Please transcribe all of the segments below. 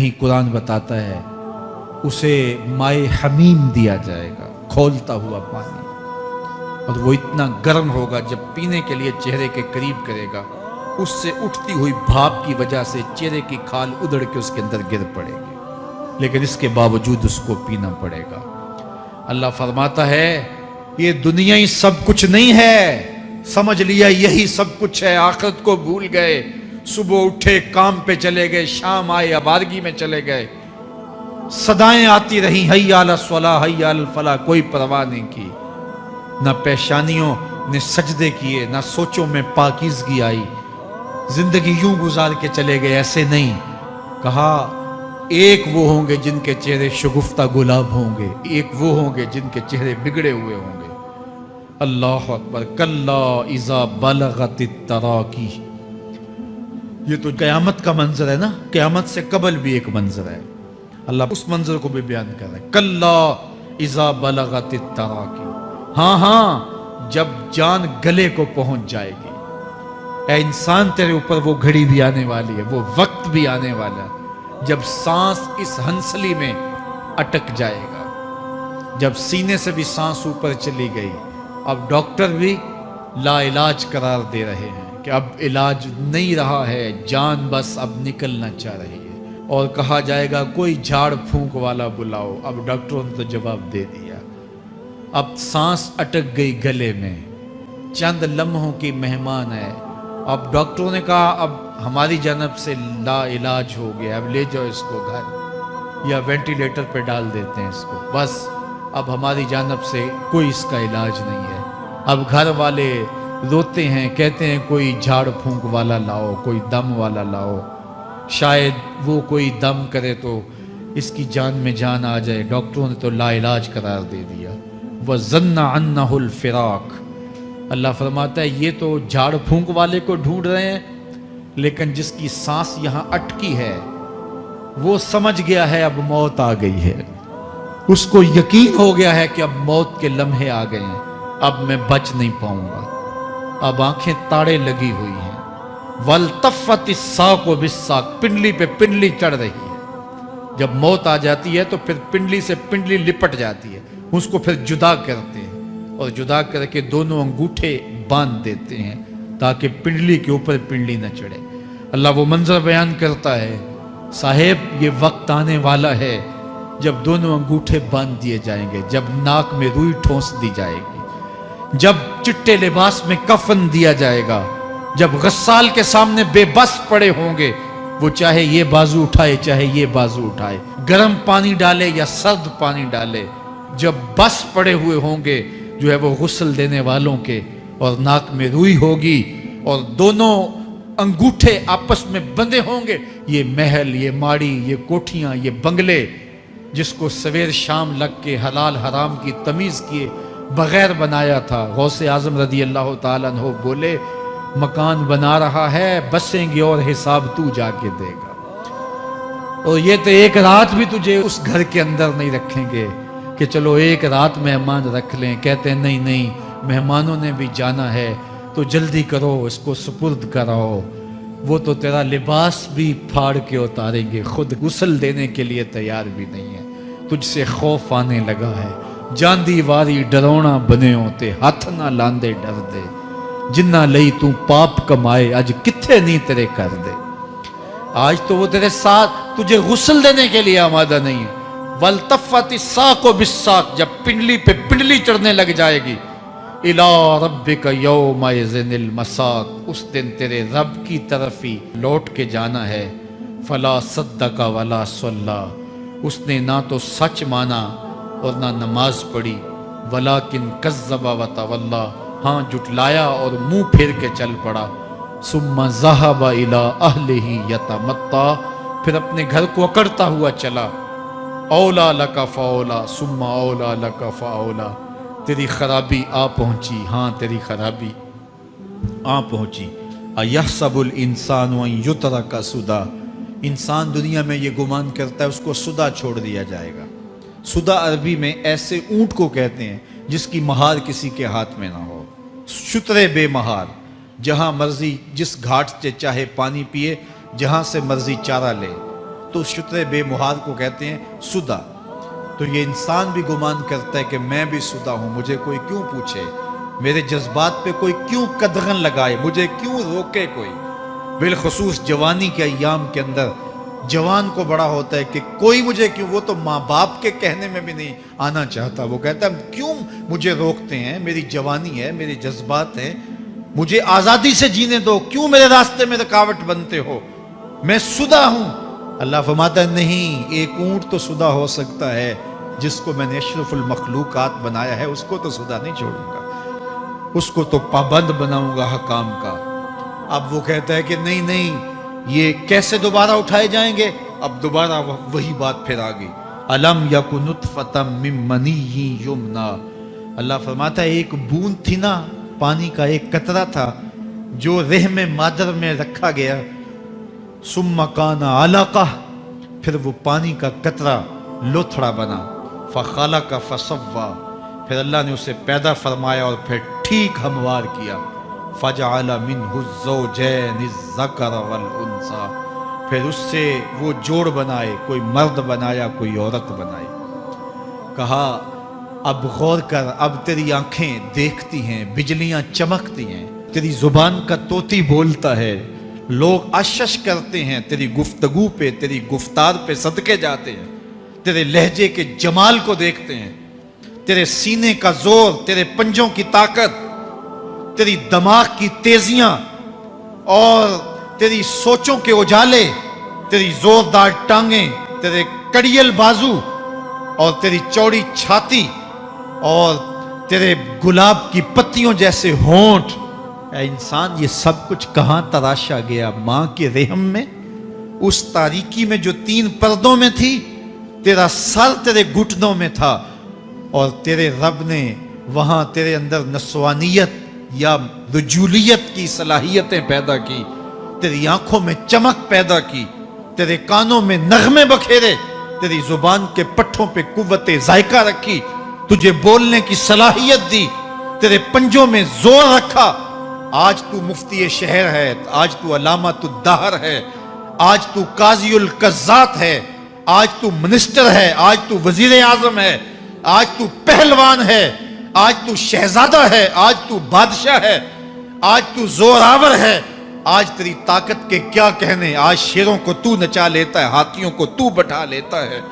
ही कुरान बताता है उसे माए हमीम दिया जाएगा, खौलता हुआ पानी, और वो इतना गर्म होगा जब पीने के लिए चेहरे के करीब करेगा, उससे उठती हुई भाप की वजह से चेहरे की खाल उधड़ के उसके अंदर गिर पड़ेगी, लेकिन इसके बावजूद उसको पीना पड़ेगा। अल्लाह फरमाता है ये दुनिया ही सब कुछ नहीं है, समझ लिया यही सब कुछ है, आखिरत को भूल गए, सुबह उठे काम पे चले गए, शाम आए आबादगी में चले गए, सदाएं आती रही हय्या अला स्वला हय्या अल फला, कोई परवाह नहीं की, ना पेशानियों ने सजदे किए, ना सोचों में पाकीज़गी आई, जिंदगी यूं गुजार के चले गए। ऐसे नहीं, कहा एक वो होंगे जिनके चेहरे शगुफ्ता गुलाब होंगे, एक वो होंगे जिनके चेहरे बिगड़े हुए होंगे। अल्लाह अकबर। कल्ला इज़ा बलगतित तराकी, ये तो क़यामत का मंजर है ना, क़यामत से कबल भी एक मंजर है, अल्लाह उस मंजर को भी बयान कर रहा है। कल्ला इज़ा बलगतित तराकी, हाँ हाँ जब जान गले को पहुंच जाएगी। ऐ इंसान तेरे ऊपर वो घड़ी भी आने वाली है, वो वक्त भी आने वाला है जब सांस इस हंसली में अटक जाएगा, जब सीने से भी सांस ऊपर चली गई। अब डॉक्टर भी लाइलाज करार दे रहे हैं कि अब इलाज नहीं रहा है, जान बस अब निकलना चाह रही है, और कहा जाएगा कोई झाड़ फूंक वाला बुलाओ। अब डॉक्टरों ने तो जवाब दे दिया, अब सांस अटक गई गले में, चंद लम्हों की मेहमान है। अब डॉक्टरों ने कहा अब हमारी जानब से ला इलाज हो गया, अब ले जाओ इसको घर या वेंटिलेटर पे डाल देते हैं इसको, बस अब हमारी जानब से कोई इसका इलाज नहीं है। अब घर वाले रोते हैं, कहते हैं कोई झाड़ फूंक वाला लाओ, कोई दम वाला लाओ, शायद वो कोई दम करे तो इसकी जान में जान आ जाए। डॉक्टरों ने तो ला इलाज करार दे दिया। वज़न्ना अन्नहुल फिराक, अल्लाह फरमाता है ये तो झाड़ फूंक वाले को ढूंढ रहे हैं, लेकिन जिसकी सांस यहाँ अटकी है वो समझ गया है अब मौत आ गई है, उसको यकीन हो गया है कि अब मौत के लम्हे आ गए हैं, अब मैं बच नहीं पाऊंगा। अब आंखें ताड़े लगी हुई हैं। वल्तफ़तिस साक़ु बिस्साक़, पिंडली पे पिंडली चढ़ रही है। जब मौत आ जाती है तो फिर पिंडली से पिंडली लिपट जाती है, उसको फिर जुदा करते हैं और जुदा करके दोनों अंगूठे बांध देते हैं ताकि पिंडली के ऊपर पिंडली न चढ़े। अल्लाह वो मंजर बयान करता है, साहेब ये वक्त आने वाला है जब दोनों अंगूठे बांध दिए जाएंगे, जब नाक में रुई ठोंस दी जाएगी, जब चिट्टे लिबास में कफन दिया जाएगा, जब गस्साल के सामने बेबस पड़े होंगे, वो चाहे ये बाजू उठाए चाहे ये बाजू उठाए, गर्म पानी डाले या सर्द पानी डाले, जब बस पड़े हुए होंगे जो है वो गुस्ल देने वालों के, और नाक में रुई होगी और दोनों अंगूठे आपस में बंधे होंगे। ये महल, ये माड़ी, ये कोठियां, ये बंगले जिसको सवेर शाम लग के हलाल हराम की तमीज़ किए बगैर बनाया था, गौसे आज़म रदी अल्लाह ताला अन्हु बोले मकान बना रहा है, बसेंगे और हिसाब तू जाके देगा, और ये तो एक रात भी तुझे उस घर के अंदर नहीं रखेंगे कि चलो एक रात मेहमान रख लें। कहते हैं नहीं नहीं, मेहमानों ने भी जाना है तो जल्दी करो, इसको सुपुर्द कराओ, वो तो तेरा लिबास भी फाड़ के उतारेंगे, खुद गुस्ल देने के लिए तैयार भी नहीं है, तुझसे खौफ आने लगा है, जांदी वारी डरोना बने होते, हाथ ना लांदे डर दे, जिन्ना लई तू पाप कमाए अज किथे नहीं तेरे कर दे। आज तो वो तेरे साथ तुझे गुस्ल देने के लिए आमादा नहीं है। वल्तफ़तिस साक़ु बिस्साक़, जब पिंडली पे पिंडली चढ़ने लग जाएगी, इला रब्बिका यौमइज़िनिल मसाक़, उस दिन तेरे रब की तरफ ही लौट के जाना है। फला सद्दक़ वला सल्ला, उसने ना तो सच माना और ना नमाज पढ़ी, वलाकिन कज़्ज़ब व तवल्ला, हाँ जुटलाया और मुंह फेर के चल पड़ा। सुम्मा ज़हब इला अहलिही यतमत्ता, फिर अपने घर को अकड़ता हुआ चला। औला लका फ़औला सुम्मा औला लका फ़औला, तेरी खराबी आ पहुंची, हाँ तेरी खराबी आ पहुंची। अयहसबुल इंसान व युतरका सुदा, इंसान दुनिया में ये गुमान करता है उसको सुदा छोड़ दिया जाएगा। सुदा अरबी में ऐसे ऊंट को कहते हैं जिसकी महार किसी के हाथ में ना हो, शुतरे बेमहार, जहां मर्जी जिस घाट से चाहे पानी पिए, जहां से मर्जी चारा ले। तो शुत्रे बेमुहार को कहते हैं सुदा। तो ये इंसान भी गुमान करता है कि मैं भी सुदा हूं, मुझे कोई क्यों पूछे, मेरे जज्बात पे कोई क्यों कदगन लगाए, मुझे क्यों रोके कोई। बिलखुसूस जवानी के अय्याम के अंदर जवान को बड़ा होता है कि कोई मुझे क्यों, वो तो माँ बाप के कहने में भी नहीं आना चाहता, वो कहता है क्यों मुझे रोकते हैं, मेरी जवानी है, मेरे जज्बात हैं, मुझे आज़ादी से जीने दो, क्यों मेरे रास्ते में रुकावट बनते हो, मैं सुदा हूं। अल्लाह फरमाता है नहीं, एक ऊंट तो सुदा हो सकता है, जिसको मैंने अशरफुल मखलूकात बनाया है उसको तो सुदा नहीं छोड़ूंगा, उसको तो पाबंद बनाऊंगा हकाम का। अब वो कहता है कि नहीं नहीं, ये कैसे दोबारा उठाए जाएंगे। अब दोबारा वही बात फिर आ गई, अलम यकु नुतफतम मिन मनीय्यि युमना। अल्लाह फरमाता है एक बूंद थी ना, पानी का एक कतरा था जो रहमे मादर में रखा गया, सुम्मा काना अलका, फिर वो पानी का कतरा लोथड़ा बना, फखलका फसव्वा, फिर अल्लाह ने उसे पैदा फरमाया और फिर ठीक हमवार किया, फजअल मिन्हु ज़ौजैनि ज़कर वल उन्सा, फिर उससे वो जोड़ बनाए, कोई मर्द बनाया कोई औरत बनाई। कहा अब गौर कर, अब तेरी आंखें देखती हैं, बिजलियां चमकती हैं, तेरी जुबान का तोती बोलता है, लोग आश्चर्य करते हैं तेरी गुफ्तगू पे, तेरी गुफ्तार पे सदके जाते हैं, तेरे लहजे के जमाल को देखते हैं, तेरे सीने का जोर, तेरे पंजों की ताकत, तेरी दिमाग की तेजियां और तेरी सोचों के उजाले, तेरी जोरदार टांगें, तेरे कड़ियल बाजू और तेरी चौड़ी छाती और तेरे गुलाब की पत्तियों जैसे होंठ। ऐ इंसान, ये सब कुछ कहां तराशा गया? मां के रहम में, उस तारीकी में जो 3 पर्दों में थी। तेरा सर तेरे घुटनों में था और तेरे रब ने वहां तेरे अंदर नस्वानियत या रजूलियत की सलाहियतें पैदा की, तेरी आंखों में चमक पैदा की, तेरे कानों में नगमे बखेरे, तेरी जुबान के पट्ठों पे कुव्वते जायका रखी, तुझे बोलने की सलाहियत दी, तेरे पंजों में जोर रखा। आज तू मुफ्ती शहर है, आज तू अलामतुद दहर है, आज तू काज़ीउल कज़्ज़ात है, आज तू मिनिस्टर है, आज तू वजीर आजम है, आज तू पहलवान है, आज तू शहजादा है, आज तू बादशाह है, आज तू जोरावर है, आज तेरी ताकत के क्या कहने। आज शेरों को तू नचा लेता है, हाथियों को तू बैठा लेता है,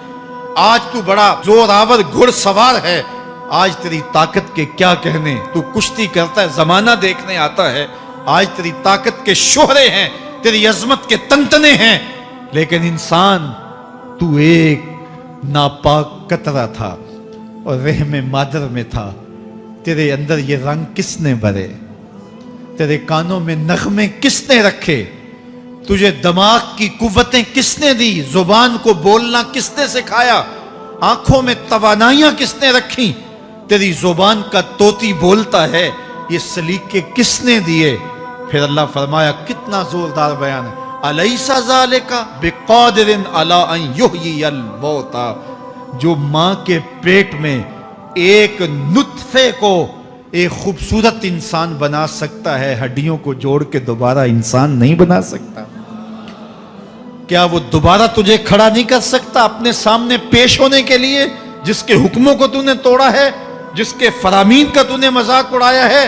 आज तू बड़ा जोरावर घुड़सवार है, आज तेरी ताकत के क्या कहने। तू कुश्ती करता है, जमाना देखने आता है, आज तेरी ताकत के शोहरे हैं, तेरी अजमत के तंतने हैं। लेकिन इंसान, तू एक नापाक कतरा था और रहमे मादर में था। तेरे अंदर ये रंग किसने भरे? तेरे कानों में नगमे किसने रखे? तुझे दिमाग की कुव्वतें किसने दी? जुबान को बोलना किसने सिखाया? आंखों में तवानाइयां किसने रखी? तेरी जुबान का तोती बोलता है, ये सलीके किसने दिए? फिर अल्लाह फरमाया, कितना जोरदार बयान है, अलैसा ज़ालिका बिक़ादिरिन अला अन युहयियल मौता। जो मां के पेट में एक नुत्फे को एक खूबसूरत इंसान बना सकता है, हड्डियों को जोड़ के दोबारा इंसान नहीं बना सकता? क्या वो दोबारा तुझे खड़ा नहीं कर सकता अपने सामने पेश होने के लिए? जिसके हुक्मों को तूने तोड़ा है, जिसके फरामीन का तूने मजाक उड़ाया है,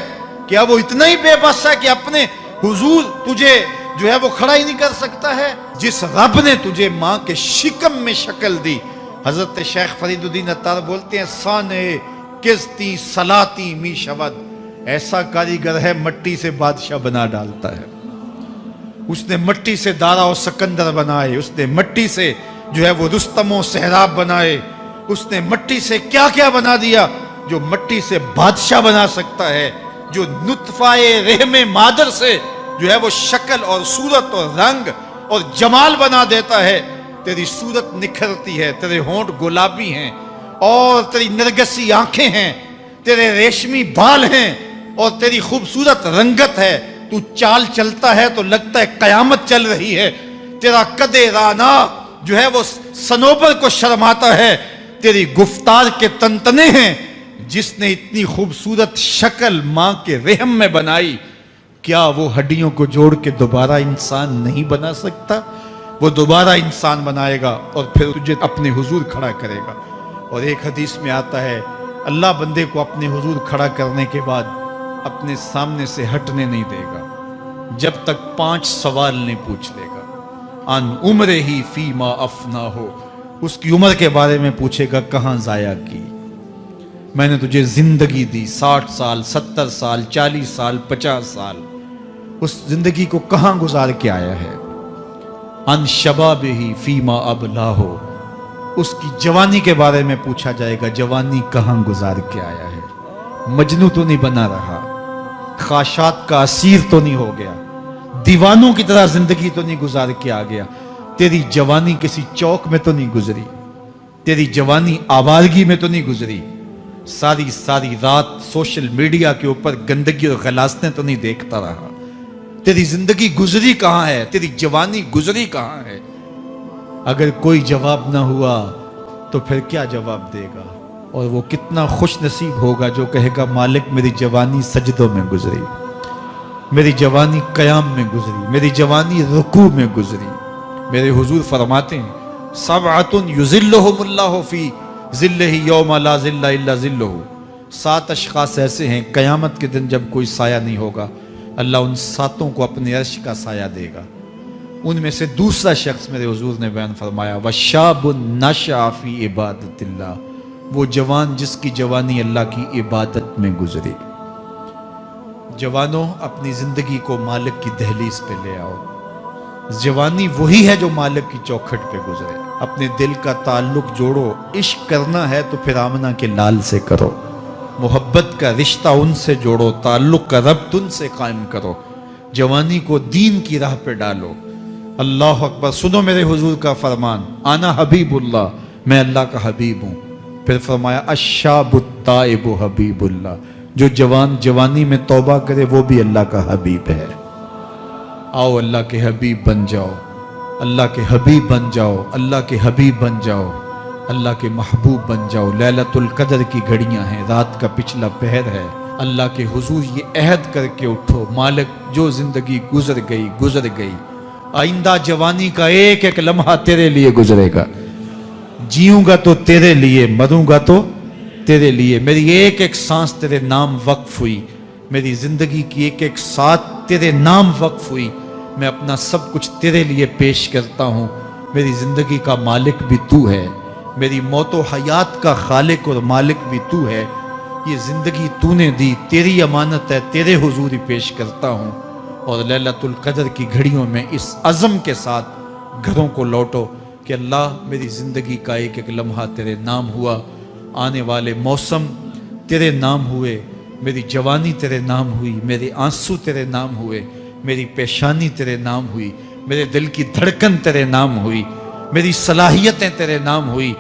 क्या वो इतना ही बेबस है कि अपने हुजूर तुझे जो है वो खड़ा ही नहीं कर सकता है? जिस रब ने तुझे मां के शिकम में शक्ल दी, हजरत शेख फरीदुद्दीन अत्तार बोलते हैं, साने किस्ती सलाती मी शवद, ऐसा कारीगर है मट्टी से बादशाह बना डालता है। उसने मट्टी से दारा और सिकंदर बनाए, उसने मट्टी से जो है वो रुस्तम और सहराब बनाए, उसने मट्टी से क्या क्या बना दिया जो मट्टी से बादशाह बना सकता है, जो नुत्फाए रहमे मादर से जो है वो शक्ल और सूरत और रंग और जमाल बना देता है। तेरी सूरत निखरती है, तेरे होंठ गुलाबी हैं और तेरी नरगसी आंखें हैं, तेरे रेशमी बाल हैं और तेरी खूबसूरत रंगत है। तू चाल चलता है तो लगता है कयामत चल रही है। तेरा कदे राना जो है वो सनोबर को शर्माता है। तेरी गुफ्तार के तंतने हैं। जिसने इतनी खूबसूरत शक्ल मां के रहम में बनाई, क्या वो हड्डियों को जोड़ के दोबारा इंसान नहीं बना सकता? وہ دوبارہ انسان بنائے گا اور پھر تجھے اپنے حضور کھڑا کرے گا۔ اور ایک حدیث میں آتا ہے اللہ بندے کو اپنے حضور کھڑا کرنے کے بعد اپنے سامنے سے ہٹنے نہیں دے گا جب تک 5 سوال نہیں پوچھ لے گا۔ ان عمرہ ہی فیما افنا ہو، اس کی عمر کے بارے میں پوچھے گا کہاں ضائع کی، میں نے تجھے زندگی دی 60 سال 70 سال 40 سال 50 سال، اس زندگی کو کہاں گزار کے آیا ہے۔ ان شباب ہی فیما ابلا ہو، اس کی جوانی کے بارے میں پوچھا جائے گا جوانی کہاں گزار کے آیا ہے، مجنوں تو نہیں بنا رہا، خواہشات کا اسیر تو نہیں ہو گیا، دیوانوں کی طرح زندگی تو نہیں گزار کے آ گیا، تیری جوانی کسی چوک میں تو نہیں گزری، تیری جوانی آوارگی میں تو نہیں گزری، ساری رات سوشل میڈیا کے اوپر گندگی اور غلاظتیں تو نہیں دیکھتا رہا، تیری زندگی گزری کہاں ہے، تیری جوانی گزری کہاں ہے۔ اگر کوئی جواب نہ ہوا تو پھر کیا جواب دے گا، اور وہ کتنا خوش نصیب ہوگا جو کہے گا مالک میری جوانی سجدوں میں گزری، میری جوانی قیام میں گزری، میری جوانی رکوع میں گزری۔ میرے حضور فرماتے ہیں سبعۃ یظلھم اللہ فی ظلہ یوم لا ظل الا ظلہ، 7 اشخاص ایسے ہیں قیامت کے دن جب کوئی سایہ نہیں ہوگا اللہ ان 7 کو اپنے عرش کا سایہ دے گا۔ ان میں سے دوسرا شخص میرے حضور نے بیان فرمایا وشاب نشأ فی عبادت اللہ، وہ جوان جس کی جوانی اللہ کی عبادت میں گزری۔ جوانوں اپنی زندگی کو مالک کی دہلیز پہ لے آؤ، جوانی وہی ہے جو مالک کی چوکھٹ پہ گزرے۔ اپنے دل کا تعلق جوڑو، عشق کرنا ہے تو پھر آمنہ کے لال سے کرو، محبت کا رشتہ ان سے جوڑو، تعلق کا ربط ان سے قائم کرو، جوانی کو دین کی راہ پہ ڈالو۔ اللہ اکبر، سنو میرے حضور کا فرمان انا حبیب اللہ، میں اللہ کا حبیب ہوں۔ پھر فرمایا الشاب التائب حبیب اللہ، جو جوان جوانی میں توبہ کرے وہ بھی اللہ کا حبیب ہے۔ آؤ اللہ کے حبیب بن جاؤ، اللہ کے حبیب بن جاؤ، اللہ کے حبیب بن جاؤ، اللہ کے محبوب بن جاؤ۔ لیلۃ القدر کی گھڑیاں ہیں، رات کا پچھلا پہر ہے، اللہ کے حضور یہ عہد کر کے اٹھو مالک جو زندگی گزر گئی، آئندہ جوانی کا ایک ایک لمحہ تیرے لیے گزرے گا، جیوں گا تو تیرے لیے، مروں گا تو تیرے لیے، میری ایک ایک سانس تیرے نام وقف ہوئی، میری زندگی کی ایک ایک ساتھ تیرے نام وقف ہوئی، میں اپنا سب کچھ تیرے لیے پیش کرتا ہوں۔ میری زندگی کا مالک بھی تو ہے، میری موت و حیات کا خالق اور مالک بھی تو ہے، یہ زندگی تو نے دی، تیری امانت ہے، تیرے حضور ہی پیش کرتا ہوں۔ اور لیلۃ القدر کی گھڑیوں میں اس عزم کے ساتھ گھروں کو لوٹو کہ اللہ میری زندگی کا ایک ایک لمحہ تیرے نام ہوا، آنے والے موسم تیرے نام ہوئے، میری جوانی تیرے نام ہوئی، میرے آنسو تیرے نام ہوئے، میری پیشانی تیرے نام ہوئی، میرے دل کی دھڑکن تیرے نام ہوئی، میری صلاحیتیں تیرے نام ہوئی،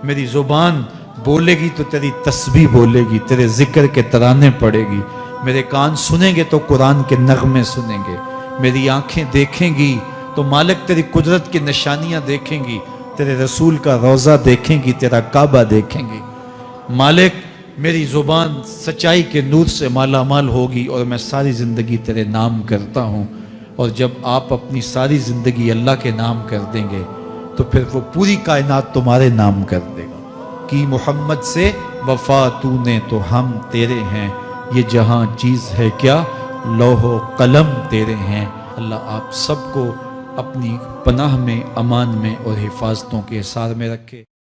میری زبان بولے گی تو تیری تسبیح بولے گی، تیرے ذکر کے ترانے پڑے گی، میرے کان سنیں گے تو قرآن کے نغمے سنیں گے، میری آنکھیں دیکھیں گی تو مالک تیری قدرت کی نشانیاں دیکھیں گی، تیرے رسول کا روضہ دیکھیں گی، تیرا کعبہ دیکھیں گی۔ مالک میری زبان سچائی کے نور سے مالا مال ہوگی اور میں ساری زندگی تیرے نام کرتا ہوں۔ اور جب آپ اپنی ساری زندگی اللہ کے نام کر دیں گے تو پھر وہ پوری کائنات تمہارے نام کر دے گا۔ کہ محمد سے وفا تو نے تو ہم تیرے ہیں، یہ جہاں چیز ہے کیا لوح و قلم تیرے ہیں۔ اللہ آپ سب کو اپنی پناہ میں، امان میں اور حفاظتوں کے حصار میں رکھے۔